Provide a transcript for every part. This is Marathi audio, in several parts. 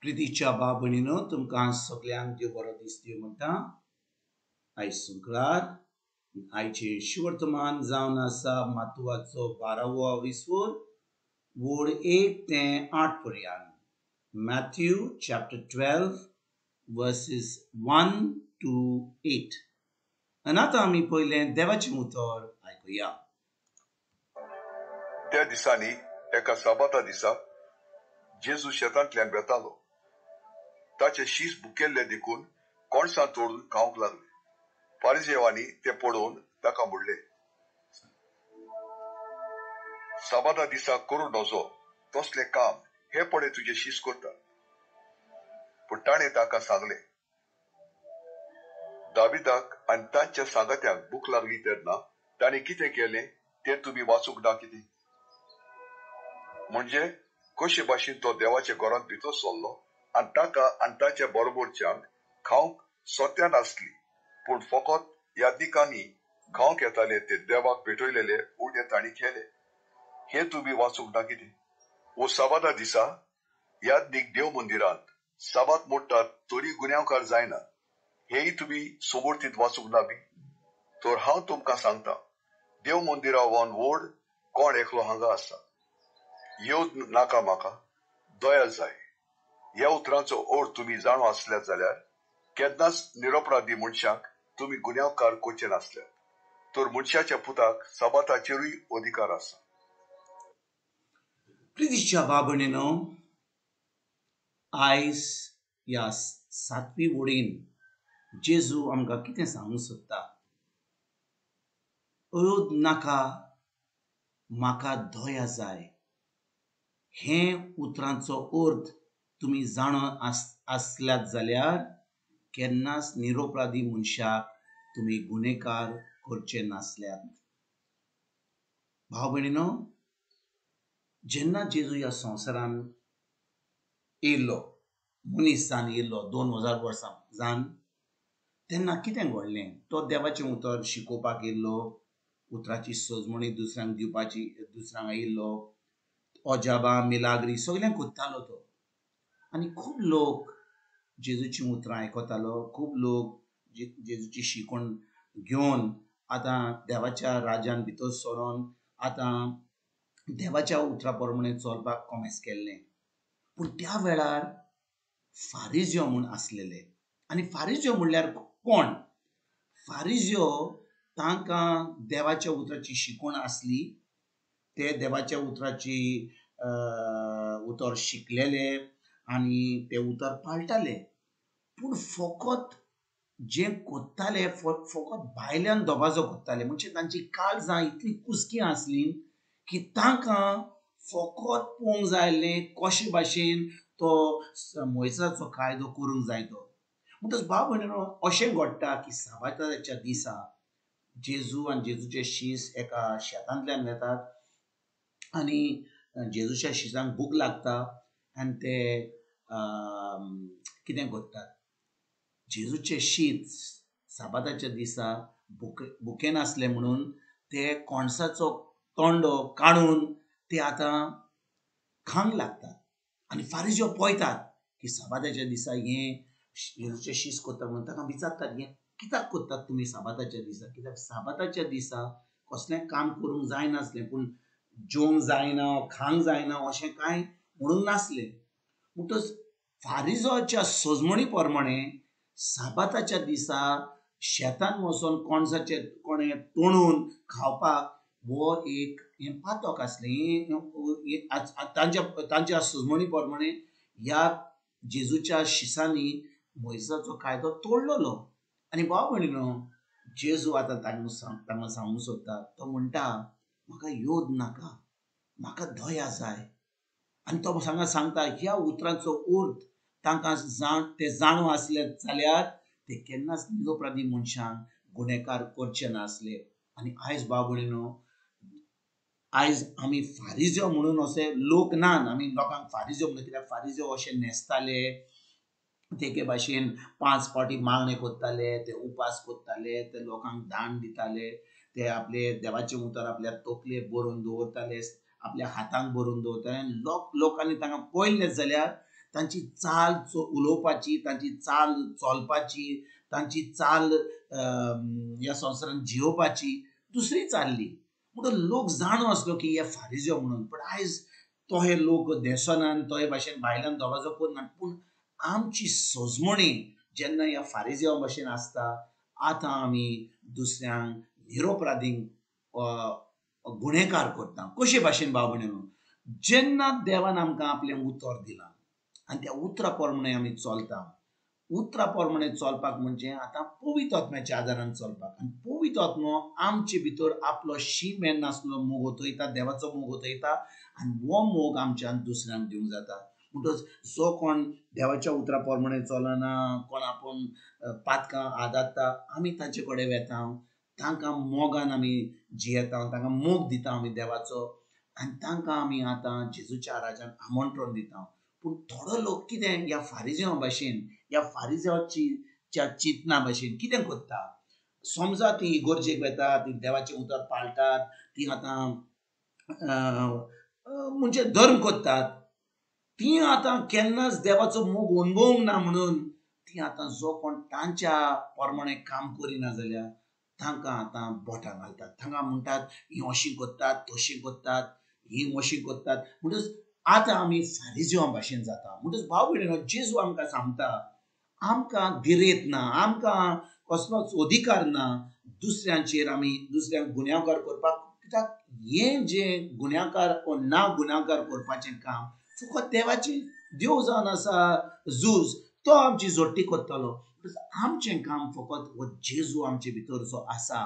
प्रितीच्या बाबणीनो तुमकां सगळ्यांक देव बरो दीस दिवं म्हणटा. आयज शुक्रार आयचे शिवर्तमान जावन आसा मातुवाचो 12वो विसवोर वोड 1 ते 8 पर्यंत. Mathew chapter 12 verses 1 to 8. आनी आतां आमी पयलें देवाचें उतर आयकुया. त्या दिसांनी एका साबाता दिसा जेजू शेतांतल्यान वेतालो. ताचे शीस बुकेल्ले देखून कोणसां तोडून खावंक लागले. फारिजेवांनी ते पळोवन ताका म्हणले, साबाता दिसा करूं नजो तसले काम हे पळय तुजे शीस करता. पूण ताणें ताका सांगले, दाविदाक आनी तांच्या सांगात्यांक भूक लागली तेन्ना ताणें कितें केलें तें तुमी वाचूंक ना कितें? म्हणजे कशे भाशेन तो देवाच्या घरांत भितर सरलो आनी ताका आनी ताच्या बरोबरच्यांक खावंक सोत्या नासली, पूण फकत यादनिकांनी खावंक येताले ते देवाक भेटयलेले उणे तांणी केले. हे तुमी वाचूंक ना कितें? वो साबाता दिसा यादनीक देव मंदिरांत साबात मोडटात तरी गुन्यांवकार जायना, हेय तुमी सोबोरतींत वाचूंक ना बी? तर हांव तुमकां सांगता, देव मंदिरा वन व्हड कोण एकलो हांगा आसा. येवद नाका म्हाका, दया जाय. ह्या उतरांचो अर्थ तुमी जाणो आसल्यात जाल्यार केन्नाच निरपराधी मनशाक तुमी गुन्यांवकार करचे नासल्यात. तर मनशाच्या पुताक साबाताचेरूय अधिकार आसा. प्रितीच्या बाबणीनो, आयज ह्या 7वी वोडीन जेजू आमकां कितें सांगूंक सोदता? अयोद नाका, म्हाका दया जाय. हे उतरांचो अर्थ तुमी जाणो आसल्यात जाल्यार केन्नाच निरपराधी मनशाक तुमी गुन्हेकार करचे नासल्यात. भाव भयणीनो, जेन्ना जेजू ह्या संवसारान येयल्लो, मनीस जावन येयल्लो 2000 वर्सां जावन, तेन्ना कितें घडलें? तो देवाचें उतर शिकोवपाक येयल्लो, उतराची सोजमणी दुसऱ्यांक दिवपाची, दुसऱ्यांक येयल्लो, अजाबां मिलाग्री सगळें कोत्तालो तो. आनी खूब लोक जेजूची उतरां आयकतालो. खूब लोक जेजूची शिकवण घेवन आतां देवाच्या राज्यान भितर सरोन आतां देवाच्या उतरा प्रमाणे चलपाक कॉमेस केल्लें. पूण त्या वेळार फारिजियो म्हूण आसलेले. आनी फारिजियो म्हणल्यार कोण? फारिजियो तांकां देवाच्या उतराची शिकवण आसली. ते देवाच्या उतराची उतर शिकलेले आनी ते उतर पाळटाले. पूण फकत जे कोत्ताले फकत भायल्यान दबाजो कोत्ताले. म्हणजे तांची काळजां इतली कुसकी आसली की तांकां फकत पळोवंक जाय आसलें कशे भाशेन तो मोइसाचो कायदो करूंक जाय तो. म्हणटच भाव भयणीनो, अशें घडटा की साबाताच्या दिसा जेजू आनी जेजूचे शीस एका शेतांतल्यान वेतात आनी जेजूच्या शिसांक भूक लागता आनी ते कितें करतात? जेजूचे शीत साबाताच्या दिसा भुकेन आसले म्हणून ते कोणसाचो तोंडो काडून ते आतां खावंक लागतात. आनी फारिजियो पळयतात की साबाताच्या दिसा हे जेजूचे शीस करता म्हणून ताका विचारतात, हे कित्याक करतात तुमी साबाताच्या दिसा? कित्याक साबाताच्या दिसा कसलें काम करूंक जायनासलें, पूण जेवंक जायना, खावंक जायना अशें कांय म्हणूंक नासलें. म्हणटच फारिजियोच्या सोजमणी प्रमाणे साबाताच्या दिसा शेतान वचोन कोणसाचे कोणे तोडून खावपाक हो एक पातक आसलें. तांच्या सोजमणी प्रमाणे ह्या जेजूच्या शिसांनी मोइसाचो कायदो तोडलेलो. आनी भाव भयणीनो, जेजू आतां तांकां सांगूंक सोदता. तो म्हणटा, म्हाका योद नाका, म्हाका दया जाय. आनी तो सांगता ह्या उतरांचो अर्थ तांकां ते जाणो आसले जाल्यार ते केन्नाच निरपराधी मनशांक गुन्हेकार करचे नासले. आनी आयज भाव भयणीनो, आयज आमी फारिजियो म्हणून अशे लोक नात. आमी लोकांक फारिजियो म्हणटा कित्याक फारिजियो अशे न्हेसताले, तेके भाशेन 5 फावटी मागणे करताले, ते उपास करताले, ते लोकांक दान दिताले, ते आपले देवाचे उतर आपल्या तकलेक बरोवन दवरताले, आपल्या हातांक बरोवन दवरताले. लोकांनी तांकां पळयलें जाल्यार तांची चाल उलोवपाची, तांची चाल चलपाची, तांची चाल ह्या संवसारान जियोवपाची दुसरी चालली. म्हणून लोक जाणो आसलो की हे फारिजियो म्हणून. पण आयज तो हे लोक देसोनान तो हे भाशेन भायल्यान दबाजो करनात. पूण आमची सोजमणी जेन्ना ह्या फारिजियो भाशेन आसता, आतां आमी दुसऱ्यांक निरोपराधींक गुन्हेकार करता. कशे भाशेन भाव भयणीनो, जेन्ना देवान आमकां आपलें उतर दिलां आनी त्या उतरा प्रमाणे आमी चलता. उतरा प्रमाणे चलपाक म्हणजे आतां पवित्र आत्म्याच्या आदारान चलपाक. आनी पवित्र आत्मो आमचे भितर आपलो मेन नासलो मोग ओतयता, देवाचो मोग ओतयता आनी हो मोग आमच्यान दुसऱ्यांक दिवंक जाता. म्हणटच जो कोण देवाच्या उतरा प्रमाणे चलना, कोण आपूण पातकां आदारता, आमी तांचे कडेन वेता, तांकां मोगान आमी जियेता, तांकां मोग दिता आमी देवाचो आनी तांकां आमी आतां जेजूच्या राज्यान आमंत्रण दिता. पूण थोडो लोक कितें ह्या फारिजियो भाशेन, ह्या फारिजियोच्या चिंतना भाशेन कितें करता, समजा ती इगोर्जेक वेता, ती देवाचें उतर पाळटात, ती आतां म्हणजे धर्म करतात, ती आतां केन्नाच देवाचो मोग अणभवूंक ना म्हणून ती आतां जो कोण तांच्या प्रमाणे काम करिना जाल्यार तांकां आतां बोटां घालतात. तांकां म्हणटात ही अशीं करतात, तशीं करतात, ही अशीं करतात. म्हणटच आतां आमी फारिजियो भाशेन जाता. म्हणटच भाव भयणीनो, जेजू आमकां सांगता, आमकां गिरेत ना, आमकां कसलोच अधिकार ना दुसऱ्यांचेर आमी दुसऱ्यांक गुन्यांवकार करपाक. कित्याक हें जें गुन्यांवकार वा ना गुन्यांवकार करपाचें काम फकत देवाचें. देव जावन आसा जूज, तो आमची जोडटी करतलो. आमचें काम फकत हो जेजू आमचे भितर जो आसा,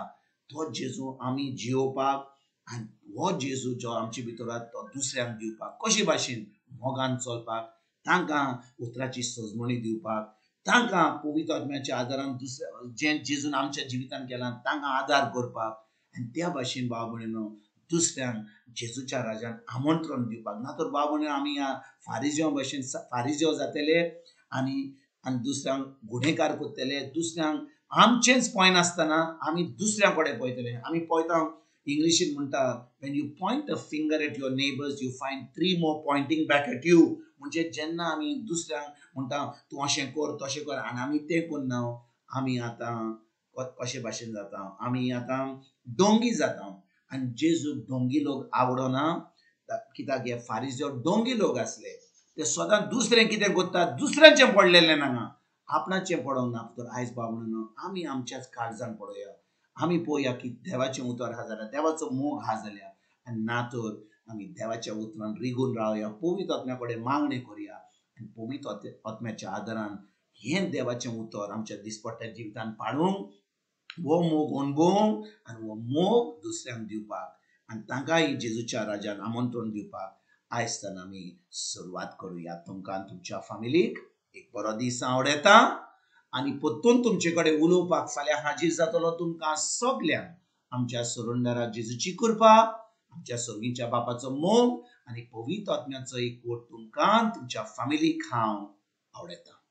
तो जेजू आमी जियोवपाक आनी हो जेजू जो आमचे भितर आसा तो दुसऱ्यांक दिवपाक. कशे भाशेन मोगान चलपाक, तांकां उतराची सोजमणी दिवपाक, तांकां पवित्र आत्म्याच्या आदारान दुसऱ्या जें जेजून आमच्या जिवितान केलां तांकां आदार करपाक आनी त्या भाशेन भाव भयणीनो दुसऱ्यांक जेजूच्या राज्यान आमंत्रण दिवपाक. ना तर भाव भयणीनो आमी ह्या फारिजियो भाशेन फारिजियो जातले आनी दुसऱ्यांक गुन्हेकार करतले, दुसऱ्यांक आमचेंच पॉय नासतना आमी दुसऱ्या कडेन पळयतले. आमी पळयता इंग्लिशीन म्हणटा, when you point a finger at your neighbors you find 3 more pointing back at you. म्हणजे जेन्ना आमी दुसऱ्यांक म्हणटा तूं अशें कर, तशें कर, आनी आमी तें करना, आमी आतां कशे भाशेन जाता, आमी आतां डोंगी जाता. आनी जेजूक डोंगी लोक आवडना. कित्याक हे फारिजियो डोंगी लोक आसले. ते सदां दुसरें कितें करतात, दुसऱ्यांचें पडलेलें नांगा, आपणाचें पडोंक ना. तर आयज भाव भयणीनो आमी आमच्याच काळजान पळोवया, आमी पळोवया की देवाचें उतर आहा जाल्यार, देवाचो मोग आहा जाल्यार, आनी ना तर आमी देवाच्या उतरान रिगून रावया, पवित्र आत्म्या कडेन मागणें करया आनी पवित्र आत्म्याच्या आदारान हें देवाचें उतर आमच्या दिसपट्ट्या जिवितान पाळूंक, हो मोग अणभवूंक आनी हो मोग दुसऱ्यांक दिवपाक आनी तांकांय जेजूच्या राज्यान आमंत्रण दिवपाक आयजच्यान आमी सुरवात करुया. तुमकां आनी तुमच्या फॅमिलीक एक बरो दीस हांव आवडेता आनी परतून तुमचे कडेन उलोवपाक फाल्यां हाजीर जातलो. तुमकां सगल्यांक आमच्या सुरुंडरा जेजूची कृपा, आमच्या सर्गीच्या बापाचो मोग आनी पवित्र आत्म्याचो एकवट तुमकां तुमच्या फॅमिलीक हांव आवडेता.